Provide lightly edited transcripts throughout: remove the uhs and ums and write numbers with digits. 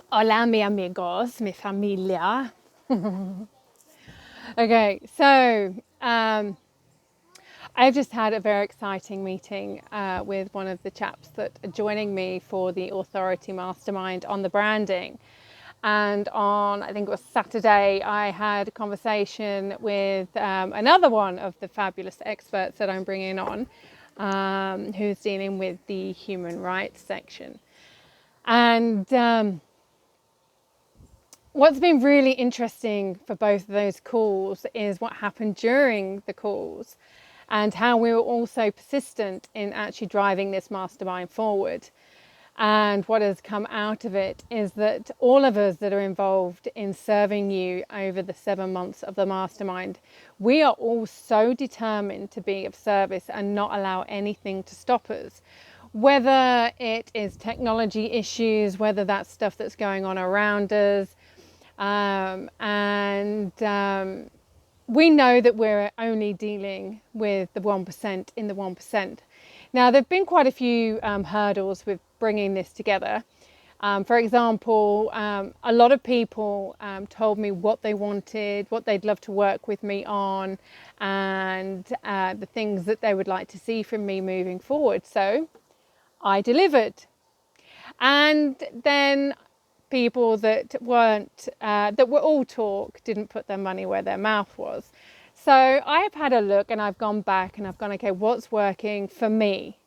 Hola, mi amigos, mi familia. Okay, so I've just had a very exciting meeting with one of the chaps that are joining me for the Authority Mastermind on the branding. And on, I think it was Saturday, I had a conversation with another one of the fabulous experts that I'm bringing on, who's dealing with the human rights section. And what's been really interesting for both of those calls is what happened during the calls and how we were also persistent in actually driving this mastermind forward. And what has come out of it is that all of us that are involved in serving you over the 7 months of the mastermind, we are all so determined to be of service and not allow anything to stop us. Whether it is technology issues, whether that's stuff that's going on around us, and we know that we're only dealing with the 1% in the 1%. Now, there have been quite a few hurdles with bringing this together. For example, a lot of people told me what they wanted, what they'd love to work with me on, and the things that they would like to see from me moving forward. So I delivered. And then people that weren't, that were all talk, didn't put their money where their mouth was. So I have had a look and I've gone back and I've gone, okay, what's working for me?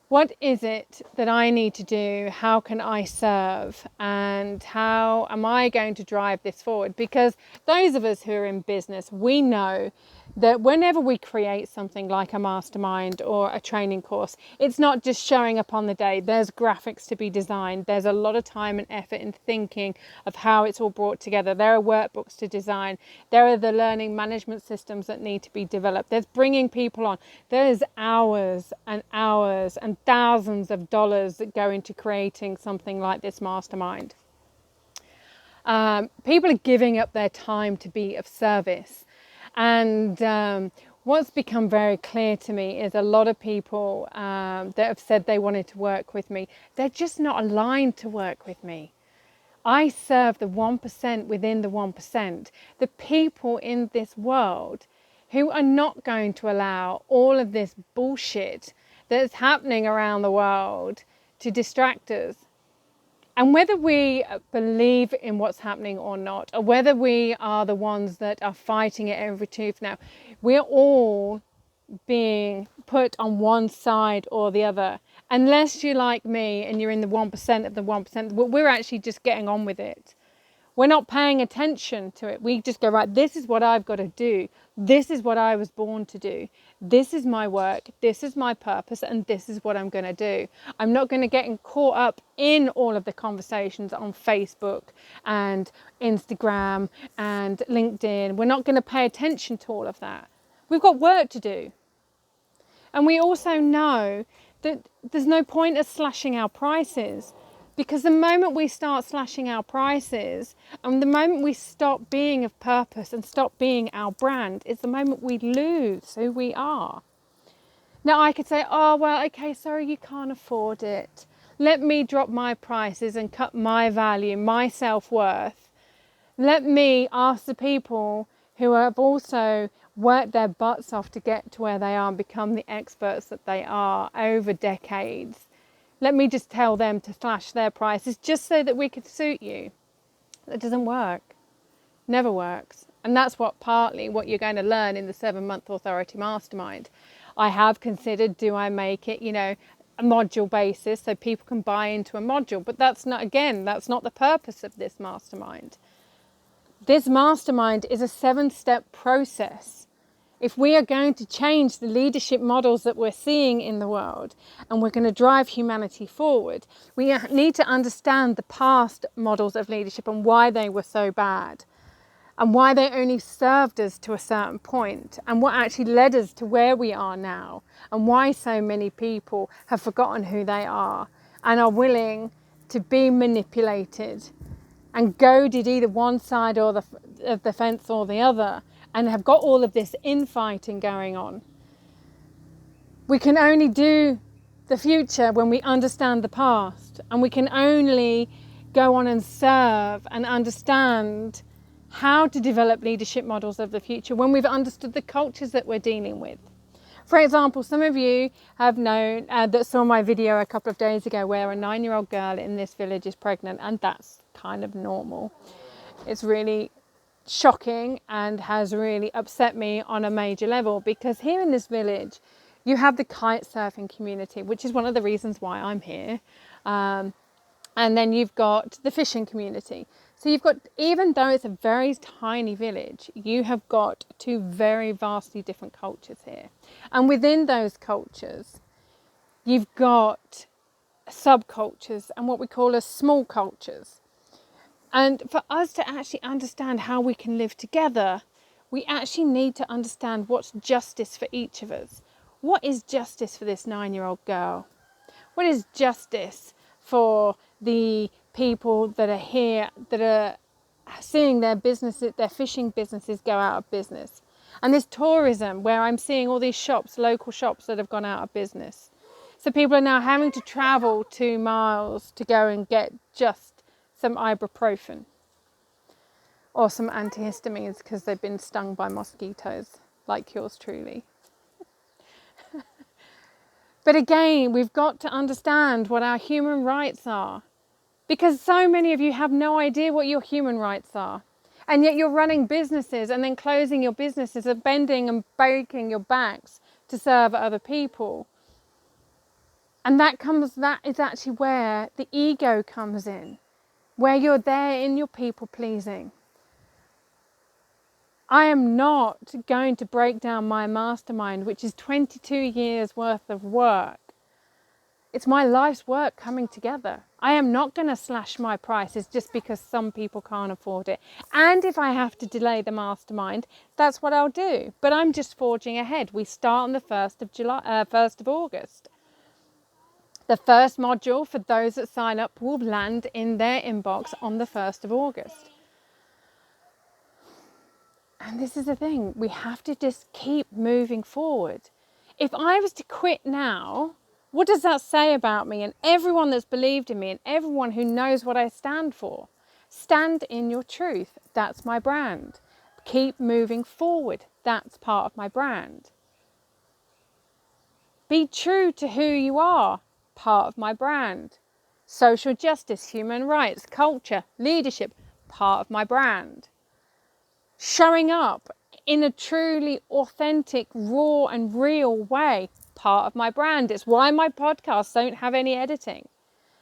What is it that I need to do? How can I serve? And how am I going to drive this forward? Because those of us who are in business, we know that whenever we create something like a mastermind or a training course, it's not just showing up on the day. There's graphics to be designed. There's a lot of time and effort in thinking of how it's all brought together. There are workbooks to design. There are the learning management systems that need to be developed. There's bringing people on. There's hours and hours and thousands of dollars that go into creating something like this mastermind. People are giving up their time to be of service. And what's become very clear to me is a lot of people that have said they wanted to work with me, they're just not aligned to work with me. I serve the 1% within the 1%, the people in this world who are not going to allow all of this bullshit that's happening around the world to distract us. And whether we believe in what's happening or not, or whether we are the ones that are fighting it every tooth now, we're all being put on one side or the other. Unless you're like me and you're in the 1% of the 1%, we're actually just getting on with it. We're not paying attention to it. We just go, right, this is what I've got to do. This is what I was born to do. This is my work. This is my purpose. And this is what I'm going to do. I'm not going to get caught up in all of the conversations on Facebook and Instagram and LinkedIn. We're not going to pay attention to all of that. We've got work to do. And we also know that there's no point of slashing our prices. Because the moment we start slashing our prices and the moment we stop being of purpose and stop being our brand is the moment we lose who we are. Now I could say, oh, well, okay, sorry, you can't afford it. Let me drop my prices and cut my value, my self-worth. Let me ask the people who have also worked their butts off to get to where they are and become the experts that they are over decades. Let me just tell them to slash their prices just so that we could suit you. That doesn't work. Never works. And that's partly what you're going to learn in the 7-month Authority Mastermind. I have considered, do I make it, a module basis so people can buy into a module? But that's not the purpose of this mastermind. This mastermind is a 7-step process. If we are going to change the leadership models that we're seeing in the world and we're going to drive humanity forward, we need to understand the past models of leadership and why they were so bad and why they only served us to a certain point and what actually led us to where we are now and why so many people have forgotten who they are and are willing to be manipulated and goaded either one side of the fence or the other, and have got all of this infighting going on. We can only do the future when we understand the past, and we can only go on and serve and understand how to develop leadership models of the future when we've understood the cultures that we're dealing with. For example, some of you have known that saw my video a couple of days ago where a 9-year-old girl in this village is pregnant, and that's kind of normal. It's really shocking and has really upset me on a major level, because here in this village you have the kite surfing community, which is one of the reasons why I'm here. And then you've got the fishing community. So you've got, even though it's a very tiny village, you have got two very vastly different cultures here. And within those cultures, you've got subcultures and what we call as small cultures. And for us to actually understand how we can live together, we actually need to understand what's justice for each of us. What is justice for this 9-year-old girl? What is justice for the people that are here, that are seeing their businesses, their fishing businesses go out of business? And this tourism where I'm seeing all these shops, local shops that have gone out of business. So people are now having to travel 2 miles to go and get just some ibuprofen or some antihistamines because they've been stung by mosquitoes, like yours truly. But again, we've got to understand what our human rights are, because so many of you have no idea what your human rights are. And yet you're running businesses and then closing your businesses and bending and breaking your backs to serve other people. And that is actually where the ego comes in, where you're there in your people pleasing. I am not going to break down my mastermind, which is 22 years worth of work. It's my life's work coming together. I am not going to slash my prices just because some people can't afford it. And if I have to delay the mastermind, that's what I'll do. But I'm just forging ahead. We start on the 1st of August. The first module for those that sign up will land in their inbox on the 1st of August. And this is the thing, we have to just keep moving forward. If I was to quit now, what does that say about me and everyone that's believed in me and everyone who knows what I stand for? Stand in your truth. That's my brand. Keep moving forward. That's part of my brand. Be true to who you are. Part of my brand. Social justice, human rights, culture, leadership. Part of my brand. Showing up in a truly authentic, raw and real way, part of my brand. It's why my podcasts don't have any editing.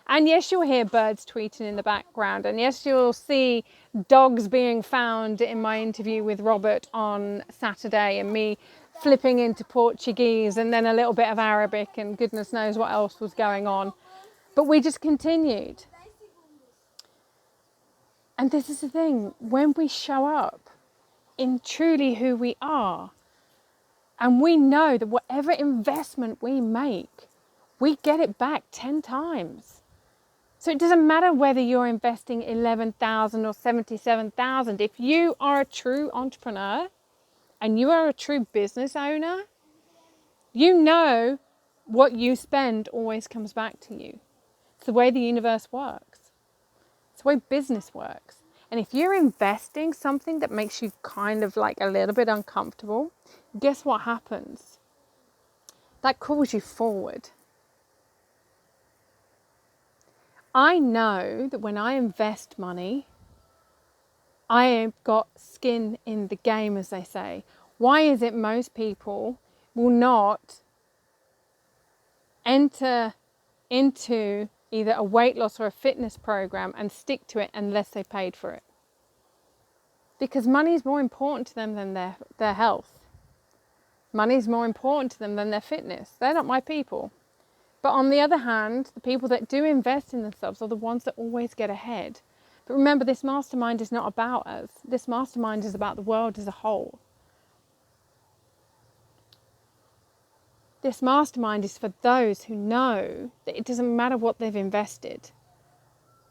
And yes, you'll hear birds tweeting in the background. And yes, you'll see dogs being found in my interview with Robert on Saturday and me flipping into Portuguese and then a little bit of Arabic and goodness knows what else was going on. But we just continued. And this is the thing, when we show up in truly who we are, and we know that whatever investment we make, we get it back 10 times. So it doesn't matter whether you're investing 11,000 or 77,000. If you are a true entrepreneur and you are a true business owner, you know what you spend always comes back to you. It's the way the universe works. It's the way business works. And if you're investing something that makes you kind of like a little bit uncomfortable, guess what happens? That calls you forward. I know that when I invest money, I have got skin in the game, as they say. Why is it most people will not enter into either a weight loss or a fitness program and stick to it unless they paid for it? Because money is more important to them than their health. Money is more important to them than their fitness. They're not my people. But on the other hand, the people that do invest in themselves are the ones that always get ahead. But remember, this mastermind is not about us. This mastermind is about the world as a whole. This mastermind is for those who know that it doesn't matter what they've invested.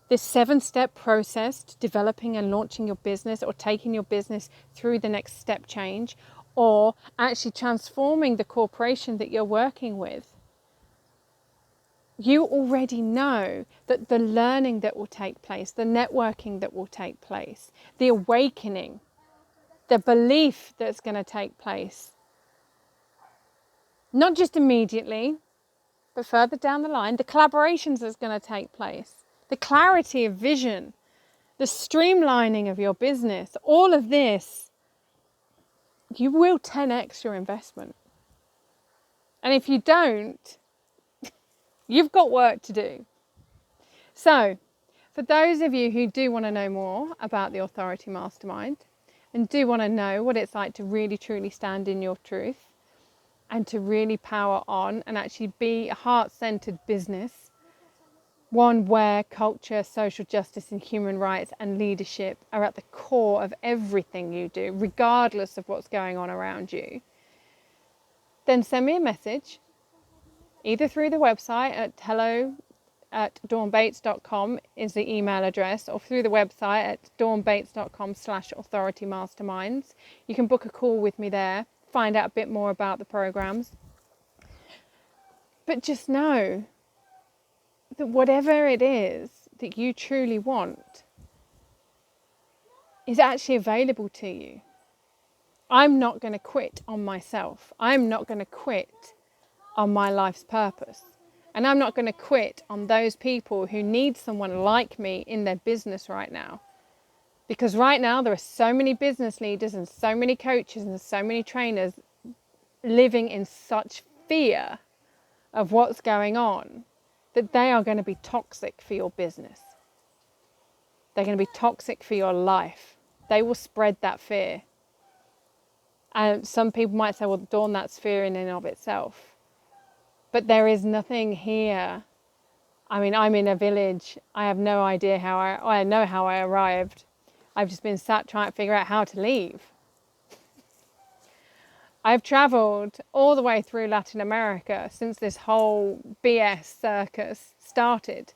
This 7-step process to developing and launching your business, or taking your business through the next step change, or actually transforming the corporation that you're working with. You already know that the learning that will take place, the networking that will take place, the awakening, the belief that's going to take place, not just immediately, but further down the line, the collaborations that's going to take place, the clarity of vision, the streamlining of your business, all of this, you will 10x your investment. And if you don't, you've got work to do. So, for those of you who do want to know more about the Authority Mastermind and do want to know what it's like to really truly stand in your truth and to really power on and actually be a heart-centered business, one where culture, social justice and human rights and leadership are at the core of everything you do, regardless of what's going on around you, then send me a message, either through the website at hello@dawnbates.com is the email address, or through the website at dawnbates.com/authoritymasterminds. You can book a call with me there, find out a bit more about the programs. But just know that whatever it is that you truly want is actually available to you. I'm not going to quit on myself. I'm not going to quit on my life's purpose. And I'm not going to quit on those people who need someone like me in their business right now. Because right now there are so many business leaders and so many coaches and so many trainers living in such fear of what's going on that they are going to be toxic for your business. They're going to be toxic for your life. They will spread that fear. And some people might say, well, Dawn, that's fear in and of itself. But there is nothing here. I mean, I'm in a village. I have no idea I know how I arrived. I've just been sat trying to figure out how to leave. I've travelled all the way through Latin America since this whole BS circus started.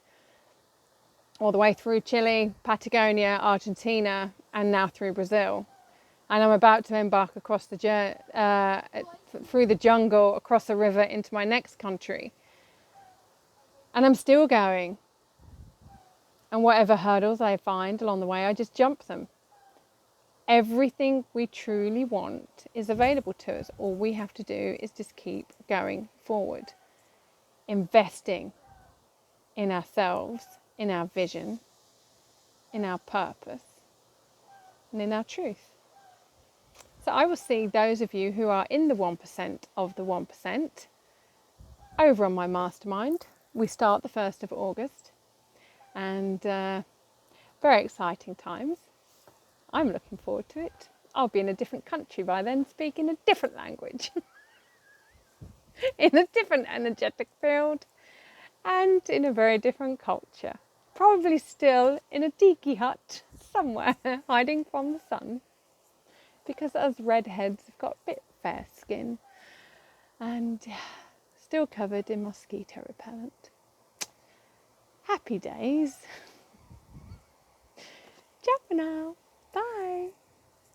All the way through Chile, Patagonia, Argentina, and now through Brazil. And I'm about to embark across the through the jungle, across a river into my next country. And I'm still going. And whatever hurdles I find along the way, I just jump them. Everything we truly want is available to us. All we have to do is just keep going forward, investing in ourselves, in our vision, in our purpose, and in our truth. So I will see those of you who are in the 1% of the 1% over on my mastermind. We start the 1st of August, and very exciting times. I'm looking forward to it. I'll be in a different country by then, speaking a different language, in a different energetic field, and in a very different culture. Probably still in a tiki hut somewhere, hiding from the sun, because us redheads have got a bit fair skin and still covered in mosquito repellent. Happy days. Ciao for now. Bye.